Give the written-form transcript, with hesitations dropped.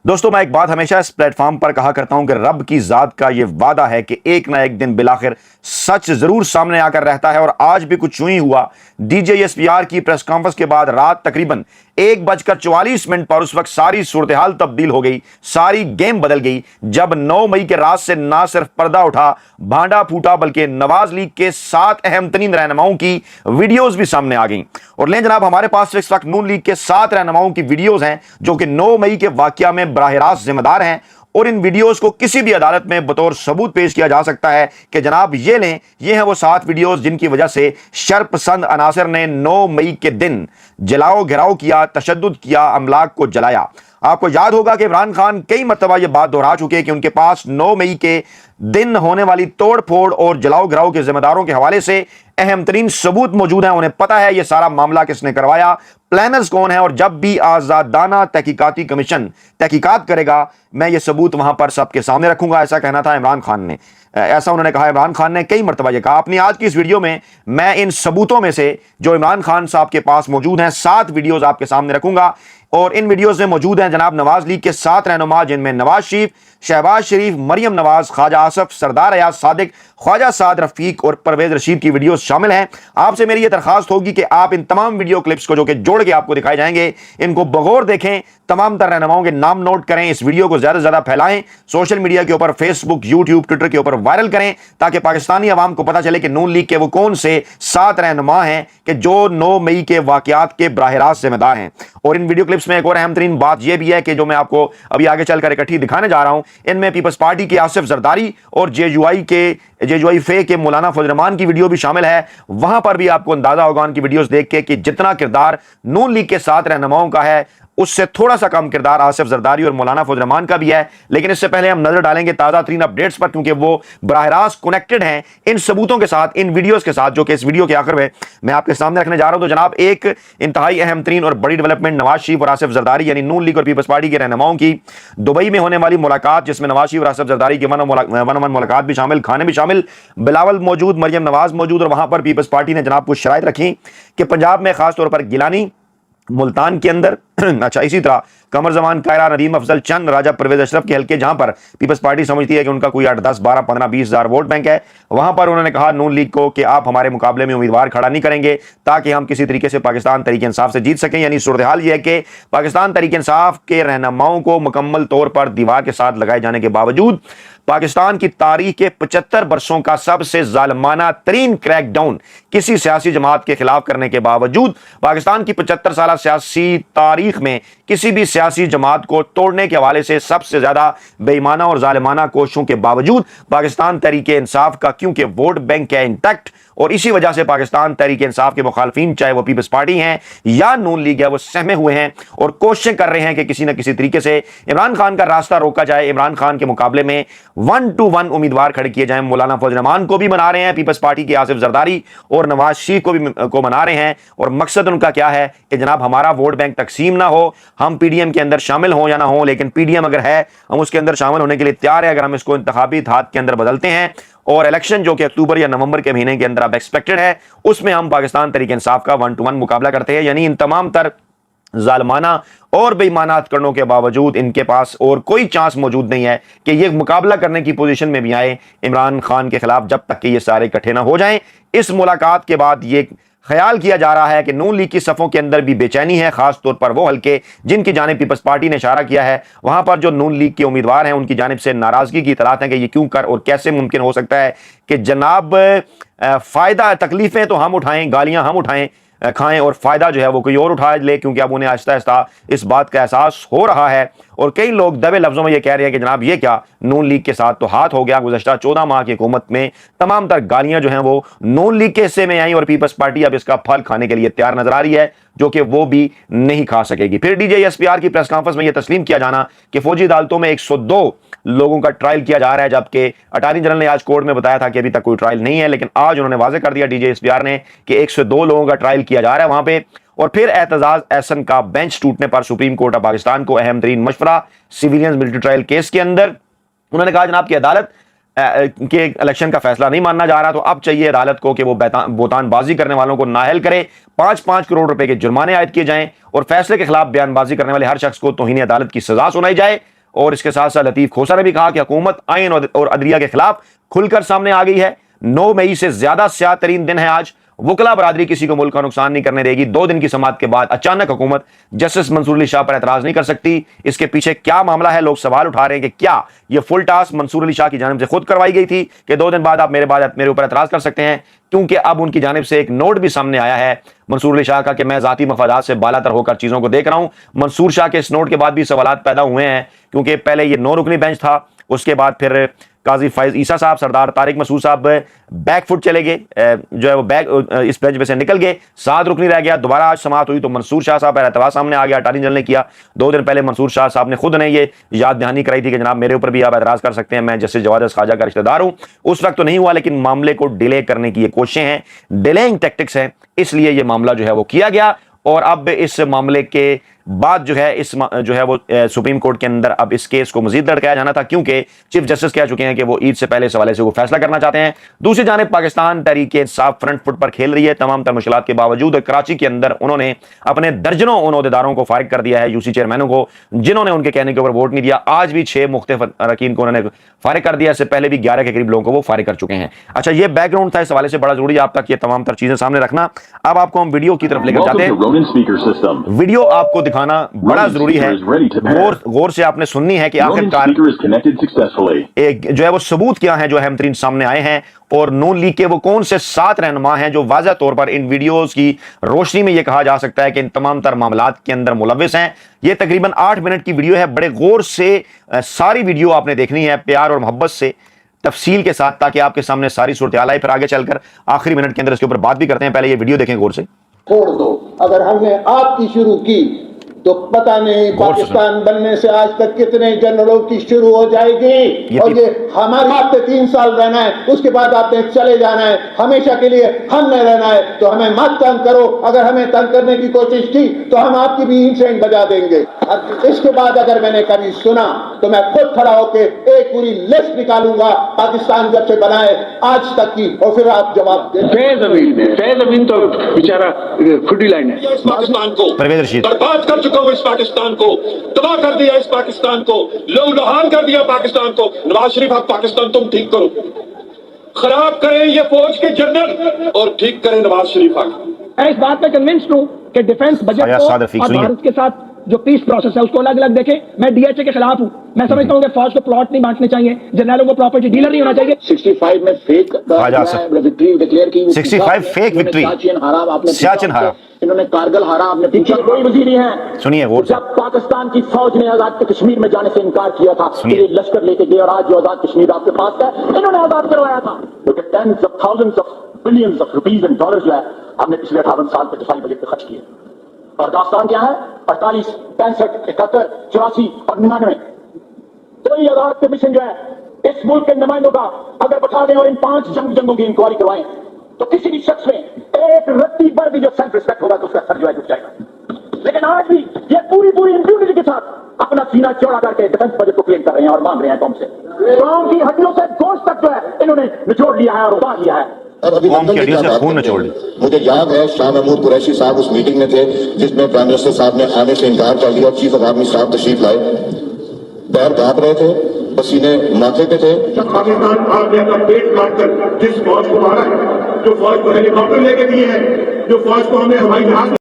دوستوں میں ایک بات ہمیشہ اس پلیٹ فارم پر کہا کرتا ہوں کہ رب کی ذات کا یہ وعدہ ہے کہ ایک نہ ایک دن بالآخر سچ ضرور سامنے آ کر رہتا ہے، اور آج بھی کچھ یوں ہی ہوا۔ D J S P R کی پریس کانفرنس کے بعد رات تقریباً 1:44 پر اس وقت ساری صورتحال تبدیل ہو گئی، ساری گیم بدل گئی، جب 9 مئی کے رات سے نہ صرف پردہ اٹھا، بھانڈا پھوٹا، بلکہ نواز لیگ کے 7 اہم ترین رہنماؤں کی ویڈیوز بھی سامنے آ گئیں۔ اور لیں جناب، ہمارے پاس اس وقت نون لیگ کے 7 رہنماؤں کی ویڈیوز ہیں جو کہ 9 مئی کے واقعہ میں براہ راست ذمہ دار ہیں، اور ان ویڈیوز کو کسی بھی عدالت میں بطور ثبوت پیش کیا جا سکتا ہے کہ جناب یہ لیں، یہ ہیں وہ 7 ویڈیوز جن کی وجہ سے شر پسند عناصر نے 9 مئی کے دن جلاؤ گھراؤ کیا، تشدد کیا، املاک کو جلایا۔ آپ کو یاد ہوگا کہ عمران خان کئی مرتبہ یہ بات دہرا چکے کہ ان کے پاس 9 مئی کے دن ہونے والی توڑ پھوڑ اور جلاؤ گھراؤ کے ذمہ داروں کے حوالے سے اہم ترین ثبوت موجود ہیں، انہیں پتہ ہے یہ سارا معاملہ کس نے کروایا، پلانرز کون ہیں، اور جب بھی آزادانہ تحقیقاتی کمیشن تحقیقات کرے گا میں یہ ثبوت وہاں پر سب کے سامنے رکھوں گا۔ ایسا کہنا تھا عمران خان نے، ایسا انہوں نے کہا، عمران خان نے کئی مرتبہ یہ کہا۔ اپنی آج کی اس ویڈیو میں میں ان ثبوتوں میں سے جو عمران خان صاحب کے پاس موجود ہیں 7 ویڈیوز آپ کے سامنے رکھوں گا، اور ان ویڈیوز میں موجود ہیں جناب نواز لیگ کے 7 رہنما، جن میں نواز شریف، شہباز شریف، مریم نواز، خواجہ آصف، سردار ایاز صادق، خواجہ سعد رفیق اور پرویز رشید کی ویڈیوز شامل ہیں۔ آپ سے میری یہ درخواست ہوگی کہ آپ ان تمام ویڈیو کلپس کو جو کہ جوڑ کے آپ کو دکھائے جائیں گے، ان کو بغور دیکھیں، تمام تر رہنماؤں کے نام نوٹ کریں، اس ویڈیو کو زیادہ سے زیادہ پھیلائیں، سوشل میڈیا کے اوپر، فیس بک، یوٹیوب، ٹویٹر کے اوپر وائرل کریں، تاکہ پاکستانی عوام کو پتہ چلے کہ نون لیگ کے وہ کون سے 7 رہنما ہیں کہ جو 9 مئی کے واقعات کے براہ راست ذمہ دار ہیں۔ اور ان ویڈیو کلپس میں ایک اور اہم ترین بات یہ بھی ہے کہ جو میں آپ کو ابھی آگے چل کر اکٹھی دکھانے جا رہا ہوں، ان میں پیپلز پارٹی کے آصف زرداری اور جے یو آئی فے کے مولانا فضل الرحمان کی ویڈیو بھی شامل ہے۔ وہاں پر بھی آپ کو اندازہ ہوگا ان کی ویڈیوز دیکھ کے کہ جتنا کردار نون لیگ کے 7 رہنماؤں کا ہے اس سے تھوڑا سا کم کردار آصف زرداری اور مولانا فضل الرحمان کا بھی ہے۔ لیکن اس سے پہلے ہم نظر ڈالیں گے تازہ ترین اپڈیٹس پر، کیونکہ وہ براہ راست کنیکٹڈ ہیں ان ثبوتوں کے ساتھ، ان ویڈیوز کے ساتھ، جو کہ اس ویڈیو کے آخر میں آپ کے سامنے رکھنے جا رہا ہوں۔ تو جناب، ایک انتہائی اہم ترین اور بڑی ڈیولپمنٹ نواز شریف اور آصف زرداری یعنی نون لیگ اور پیپلز پارٹی کے رہنماؤں کی دبئی میں ہونے والی ملاقات، جس میں نواز شریف اور آصف زرداری کی ون آن ملاقات بھی شامل، کھانے بھی شامل، بلاول موجود، مریم نواز موجود، اور وہاں پر پیپلز پارٹی نے جناب کچھ شرائط رکھی کہ پنجاب میں خاص طور پر گیلانی، ملتان کے اندر اچھا، اسی طرح قمر زمان، کائرہ، ندیم افضل، چند، راجہ پرویز اشرف کے حلقے جہاں پر پیپلز پارٹی سمجھتی ہے کہ ان کا کوئی 8، 10، 12، 15، 20 ہزار ووٹ بینک ہے، وہاں پر انہوں نے کہا نون لیگ کو کہ آپ ہمارے مقابلے میں امیدوار کھڑا نہیں کریں گے تاکہ ہم کسی طریقے سے پاکستان تحریک انصاف سے جیت سکیں۔ یعنی صورتحال یہ ہے کہ پاکستان تحریک انصاف کے رہنماؤں کو مکمل طور پر دیوار کے ساتھ لگائے جانے کے باوجود پاکستان کی تاریخ کے 75 برسوں کا سب سے ظالمانہ ترین کریک ڈاؤن کسی سیاسی جماعت کے خلاف کرنے کے باوجود، پاکستان کی 75 سالہ سیاسی تاریخ میں کسی بھی سیاسی جماعت کو توڑنے کے حوالے سے سب سے زیادہ بے ایمانہ اور ظالمانہ کوششوں کے باوجود پاکستان تحریک انصاف کا کیونکہ ووٹ بینک ہے انٹیکٹ، اور اسی وجہ سے پاکستان تحریک انصاف کے مخالفین، چاہے وہ پیپلز پارٹی ہیں یا نون لیگ ہے، وہ سہمے ہوئے ہیں اور کوششیں کر رہے ہیں کہ کسی نہ کسی طریقے سے عمران خان کا راستہ روکا جائے، عمران خان کے مقابلے میں 1 to 1 امیدوار کھڑے کیے جائیں۔ مولانا فضل الرحمان کو بھی منا رہے ہیں پیپلز پارٹی کے آصف زرداری، اور نواز شریف کو منا رہے ہیں، اور مقصد ان کا کیا ہے کہ جناب ہمارا ووٹ بینک تقسیم نہ ہو، ہم پی ڈی ایم کے اندر شامل ہوں یا نہ ہوں، لیکن پی ڈی ایم اگر ہے ہم اس کے اندر شامل ہونے کے لیے تیار ہیں، اگر ہم اس کو انتخابی اتحاد کے اندر بدلتے ہیں، اور الیکشن جو کہ اکتوبر یا نومبر کے مہینے کے اندر اب ایکسپیکٹڈ ہے، اس میں ہم پاکستان تحریک انصاف کا 1 to 1 مقابلہ کرتے ہیں۔ یعنی ان تمام تر ظالمانہ اور بے ایمانات کرنوں کے باوجود ان کے پاس اور کوئی چانس موجود نہیں ہے کہ یہ مقابلہ کرنے کی پوزیشن میں بھی آئے عمران خان کے خلاف، جب تک کہ یہ سارے اکٹھے نہ ہو جائیں۔ اس ملاقات کے بعد یہ خیال کیا جا رہا ہے کہ نون لیگ کی صفوں کے اندر بھی بے چینی ہے، خاص طور پر وہ حلقے جن کی جانب پیپلز پارٹی نے اشارہ کیا ہے، وہاں پر جو نون لیگ کے امیدوار ہیں ان کی جانب سے ناراضگی کی اطلاعات ہیں کہ یہ کیوں کر اور کیسے ممکن ہو سکتا ہے کہ جناب فائدہ، تکلیفیں تو ہم اٹھائیں، گالیاں ہم کھائیں، اور فائدہ جو ہے وہ کوئی اور اٹھا لے، کیونکہ اب انہیں آہستہ آہستہ اس بات کا احساس ہو رہا ہے، اور کئی لوگ دبے لفظوں میں یہ کہہ رہے ہیں کہ جناب یہ کیا، نون لیگ کے ساتھ تو ہاتھ ہو گیا۔ گزشتہ 14 ماہ کی حکومت میں تمام تر گالیاں جو ہیں وہ نون لیگ کے حصے میں آئیں، اور پیپلز پارٹی اب اس کا پھل کھانے کے لیے تیار نظر آ رہی ہے، جو کہ وہ بھی نہیں کھا سکے گی۔ پھر D J S P R کی پریس کانفرنس میں یہ تسلیم کیا جانا کہ فوجی عدالتوں میں 102 لوگوں کا ٹرائل کیا جا رہا ہے، جبکہ اٹارنی جنرل نے آج کورٹ میں بتایا تھا کہ ابھی تک کوئی ٹرائل نہیں ہے، لیکن آج انہوں نے واضح کر دیا D J S P R نے کہ 102 لوگوں کا ٹرائل کیا جا رہا ہے وہاں پہ۔ اور پھر اعتزاز احسن کا بینچ ٹوٹنے پر سپریم کورٹ آف پاکستان کو اہم ترین مشورہ سیویلینز ملٹری ٹرائل کیس کے اندر، انہوں نے کہا جناب کہ عدالت کے الیکشن کا فیصلہ نہیں ماننا جا رہا، تو اب چاہیے عدالت کو کہ وہ بہتان بازی کرنے والوں کو نااہل کرے، 5 کروڑ روپے کے جرمانے عائد کیے جائیں، اور فیصلے کے خلاف بیان بازی کرنے والے ہر شخص کو توہین عدالت کی سزا سنائی جائے۔ اور اس کے ساتھ ساتھ لطیف کھوسا نے بھی کہا کہ حکومت آئین اور عدلیہ کے خلاف کھل کر سامنے آ گئی ہے. 9 مئی سے زیادہ سیاہ ترین دن ہے آج. وکلا برادری کسی کو ملک کا نقصان نہیں کرنے دے گی. 2 دن کی سماعت کے بعد اچانک حکومت جسٹس منصور علی شاہ پر اعتراض نہیں کر سکتی. اس کے پیچھے کیا معاملہ ہے؟ لوگ سوال اٹھا رہے ہیں کہ کیا یہ فل ٹاسک منصور علی شاہ کی جانب سے خود کروائی گئی تھی کہ 2 دن بعد آپ میرے اوپر اعتراض کر سکتے ہیں؟ کیونکہ اب ان کی جانب سے ایک نوٹ بھی سامنے آیا ہے منصور علی شاہ کا کہ میں ذاتی مفادات سے بالا تر ہو کر چیزوں کو دیکھ رہا ہوں. منصور شاہ کے اس نوٹ کے بعد بھی سوالات پیدا ہوئے ہیں کیونکہ پہلے یہ 9 رکنی بینچ تھا, اس کے بعد پھر قاضی فائز عیسیٰ صاحب, سردار طارق مسعود صاحب بیک فٹ چلے گئے, جو ہے وہ اس بینچ میں سے نکل گئے. 7 رکنی رہ گیا. دوبارہ آج سماعت ہوئی تو منصور شاہ صاحب پر اعتراض سامنے آ گیا. اٹارنی جنرل نے کیا. 2 دن پہلے منصور شاہ صاحب نے خود نے یہ یاد دہانی کرائی تھی کہ جناب میرے اوپر بھی آپ اعتراض کر سکتے ہیں, میں جسٹس جواد خواجہ کا رشتہ دار ہوں. اس وقت تو نہیں ہوا, لیکن معاملے کو ڈیلے کرنے کی یہ کوششیں ہیں, ڈیلینگ ٹیکٹکس ہیں, اس لیے یہ معاملہ جو ہے وہ کیا گیا. اور اب اس معاملے کے بعد جو ہے وہ سپریم کورٹ کے اندر اب اس کیس کو مزید لڑکایا جانا تھا, کیونکہ چیف جسٹس کہہ چکے ہیں کہ وہ عید سے پہلے اس حوالے سے وہ فیصلہ کرنا چاہتے ہیں. دوسری جانب پاکستان تحریک انصاف فرنٹ فٹ پر کھیل رہی ہے. تمام تر مشکلات کے باوجود کراچی کے اندر انہوں نے اپنے درجنوں ان عہدیداروں کو فارغ کر دیا ہے, یو سی چیئرمینوں کو, جنہوں نے ان کے کہنے کے اوپر ووٹ نہیں دیا. آج بھی 6 مختلف اراکین کو انہوں نے فارغ کر دیا. اس سے پہلے بھی 11 کے قریب لوگوں کو وہ فارغ کر چکے ہیں. اچھا, یہ بیک گراؤنڈ تھا, اس حوالے سے بڑا ضروری ہے آپ تک یہ تمام تر چیزیں سامنے رکھنا. اب آپ کو ہم ویڈیو کی طرف لے کر جاتے ہیں. ویڈیو آپ کو دکھانا بڑا ضروری ہے, غور سے آپ نے سننی ہے کہ آخرکار جو ہے وہ ثبوت کیا ہیں جو اہم ترین سامنے آئے ہیں, اور نون لیگ کے وہ کون سے 7 رہنما ہیں جو واضح طور پر ان ویڈیوز کی روشنی میں یہ کہا جا سکتا ہے کہ ان تمام تر معاملات کے اندر ملوث ہیں. یہ تقریباً 8 منٹ کی ویڈیو ہے. بڑے غور سے ساری ویڈیو آپ نے دیکھنی ہے, پیار اور محبت سے, تفصیل کے ساتھ, تاکہ آپ کے سامنے ساری صورتحال آئے. پھر آگے چل کر آخری منٹ کے اندر اس کے اوپر بات بھی کرتے ہیں. پہلے یہ ویڈیو دیکھیں غور سے. چھوڑ دو. اگر ہم نے آپ کی شروع کی تو پتہ نہیں پاکستان بننے سے آج تک کتنے جنرلوں کی شروع ہو جائے گی. اور یہ ہمارے آپ نے 3 سال رہنا ہے, اس کے بعد آپ نے چلے جانا ہے, ہمیشہ کے لیے ہم نے رہنا ہے. تو ہمیں مت تنگ کرو. اگر ہمیں تنگ کرنے کی کوشش کی تو ہم آپ کی بھی انشین بجا دیں گے. اس کے بعد اگر میں نے کبھی سنا تو میں خود کھڑا ہو کے ایک پوری لسٹ نکالوں گا پاکستان جب سے بنا ہے آج تک کی, اور پھر آپ جواب دیں. فیض امین تو بیچارہ کھٹی لائن ہے. پاکستان کو برباد کر چکا ہوں, اس پاکستان کو تباہ کر دیا, اس پاکستان کو لہو لہان کر دیا پاکستان کو. نواز شریف آپ پاکستان تم ٹھیک کرو, خراب کریں یہ فوج کے جنرل اور ٹھیک کریں نواز شریف. میں اس بات پہ کنونسڈ ہوں کہ ڈیفنس بجٹ کو اور بھارت کے ساتھ جو پیس پروسیس ہے اس کو الگ الگ دیکھیں. میں ڈی ایچ اے کے خلاف ہوں. میں سمجھتا ہوں کہ فوج کو پلاٹ نہیں بانٹنے چاہیے, جنرلوں کو پراپرٹی ڈیلر نہیں ہونا چاہیے. 65 میں فیک وکٹری ڈکلیئر کی, 65 فیک وکٹری, سیاچن ہارا, انہوں نے کارگل ہارا, آپ نے پیچھے کوئی وزیر نہیں ہے. سنیے غور سے. جب پاکستان کی فوج نے آزاد کشمیر میں جانے سے انکار کیا تھا کہ یہ لشکر لے کے گئے, اور آج جو آزاد کشمیر آپ کے پاس ہے انہوں نے آزاد کروایا تھا. کیونکہ tens of thousands of billions of rupees and dollars جو ہے ہم نے پچھلے 58 سال پہ دفاعی بجٹ پہ خرچ کیے. اور داستان کیا ہے؟ 48, 65, 71, 84 اور 99. 3000 کے مشن جو ہے اس ملک کے نمائندوں کا اگر بٹھا دیں اور ان 5 جنگوں کی انکوائری کروائیں تو کسی بھی شخص میں ایک رتی پر بھی جو سیلف ریسپیکٹ ہوگا تو اس کا سر جو ہے جھک جائے گا. لیکن آج بھی یہ پوری امپیونٹی کے ساتھ اپنا سینہ چوڑا کر کے ڈیفنس بجٹ کو کلیم کر رہے ہیں اور مانگ رہے ہیں قوم سے. قوم کی ہڈیوں سے گوشت تک جو ہے انہوں نے نچوڑ لیا ہے اور اتار لیا ہے. مجھے یاد ہے شاہ محمود قریشی صاحب اس میٹنگ میں تھے جس میں پرائم منسٹر صاحب نے آنے سے انکار کر دیا اور چیف آف آرمی صاحب تشریف لائے. پیر کانپ رہے تھے, پسینے ماتھے پہ تھے. پاکستان آپ نے اپنا پیٹ کاٹ کر جس فوج کو مارا ہے, جو فوج کو ہیلی کاپٹر لے کے دیے ہیں, جو فوج کو ہمیں ہوائی جہاز